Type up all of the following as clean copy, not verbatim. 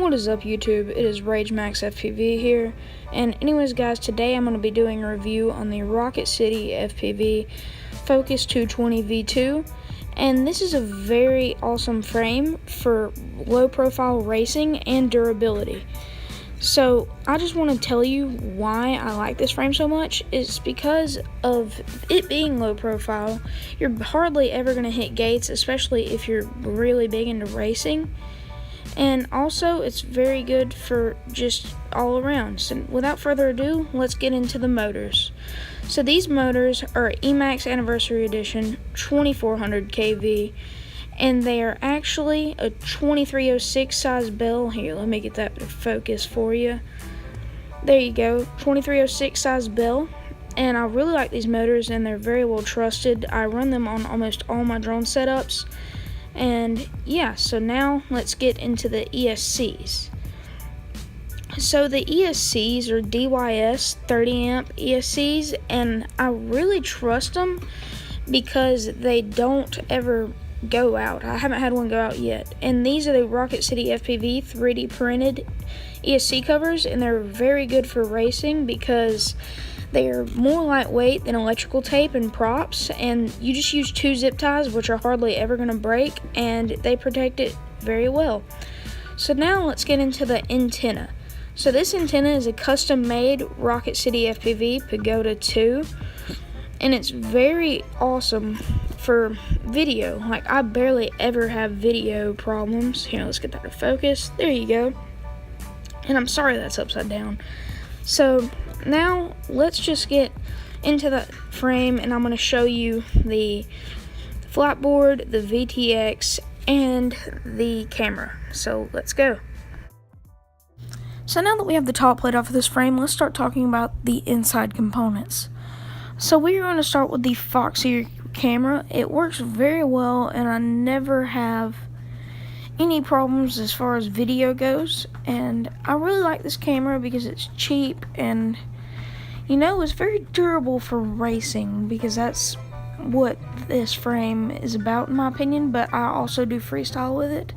What is up, YouTube? It is Emax FPV here. And anyways, guys, today I'm going to be doing a review on the RocketCityFPV Focus 220 V2. And this is a very awesome frame for low profile racing and durability. So I just want to tell you why I like this frame so much. It's because of it being low profile. You're hardly ever going to hit gates, especially if you're really big into racing. And also, it's very good for just all around. So without further ado, let's get into the motors. So these motors are Emax Anniversary Edition 2400 kV, and they are actually a 2306 size bell. Here, let me get that to focus for you. There you go, 2306 size bell. And I really like these motors, and they're very well trusted. I run them on almost all my drone setups. And yeah, so now let's get into the ESCs. So the ESCs are DYS 30 amp ESCs, and I really trust them because they don't ever go out. I haven't had one go out yet. And these are the RocketCityFPV 3D printed ESC covers, and they're very good for racing because they are more lightweight than electrical tape and props, and you just use 2 zip ties, which are hardly ever going to break, and they protect it very well. So now let's get into the antenna. So this antenna is a custom-made RocketCityFPV-Pagoda 2, and it's very awesome for video. Like, I barely ever have video problems. Here, let's get that to focus. There you go. And I'm sorry that's upside down. So now let's just get into the frame, and I'm going to show you the flatboard, the VTX, and the camera. So let's go. So now that we have the top plate off of this frame, let's start talking about the inside components. So we're going to start with the Foxeer camera. It works very well, and I never have any problems as far as video goes, and I really like this camera because it's cheap and, you know, it's very durable for racing, because that's what this frame is about in my opinion, but I also do freestyle with it.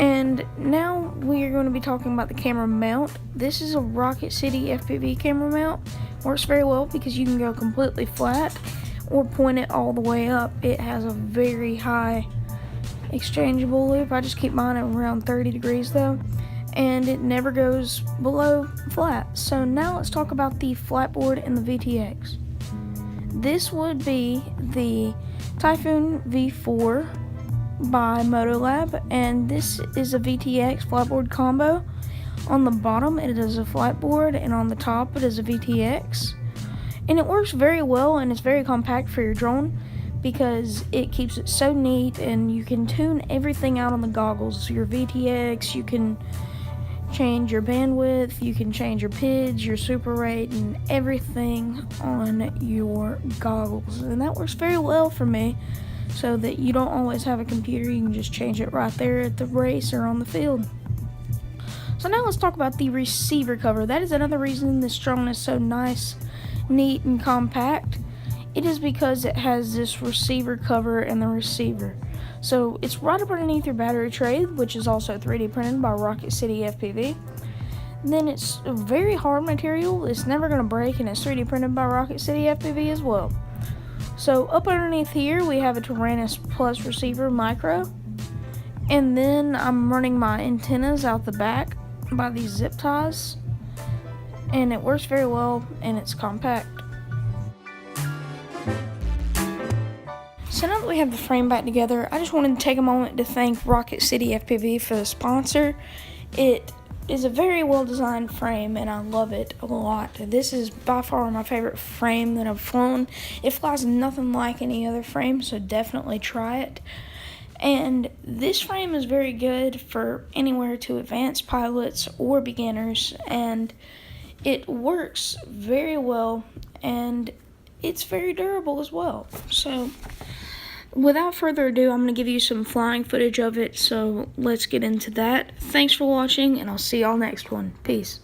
And now we are going to be talking about the camera mount. This is a RocketCityFPV camera mount. Works very well because you can go completely flat or point it all the way up. It has a very high exchangeable loop. I just keep mine at around 30 degrees though, and it never goes below flat. So now let's talk about the flatboard and the VTX. This would be the Typhoon V4 by MotoLab, and this is a VTX flatboard combo. On the bottom it is a flatboard, and on the top it is a VTX, and it works very well, and it's very compact for your drone because it keeps it so neat, and you can tune everything out on the goggles. Your VTX, you can change your bandwidth, you can change your PIDs, your super rate, and everything on your goggles. And that works very well for me, so that you don't always have a computer. You can just change it right there at the race or on the field. So now let's talk about the receiver cover. That is another reason this drone is so nice, neat, and compact. It is because it has this receiver cover and the receiver. So it's right up underneath your battery tray, which is also 3D printed by RocketCityFPV. Then it's a very hard material. It's never going to break, and it's 3D printed by RocketCityFPV as well. So up underneath here we have a Taranis Plus receiver micro. And then I'm running my antennas out the back by these zip ties. And it works very well, and it's compact. So now that we have the frame back together, I just wanted to take a moment to thank RocketCityFPV for the sponsor. It is a very well designed frame, and I love it a lot. This is by far my favorite frame that I've flown. It flies nothing like any other frame, so definitely try it. And this frame is very good for anywhere to advanced pilots or beginners, and it works very well, and it's very durable as well. So without further ado, I'm going to give you some flying footage of it, so let's get into that. Thanks for watching, and I'll see y'all next one. Peace.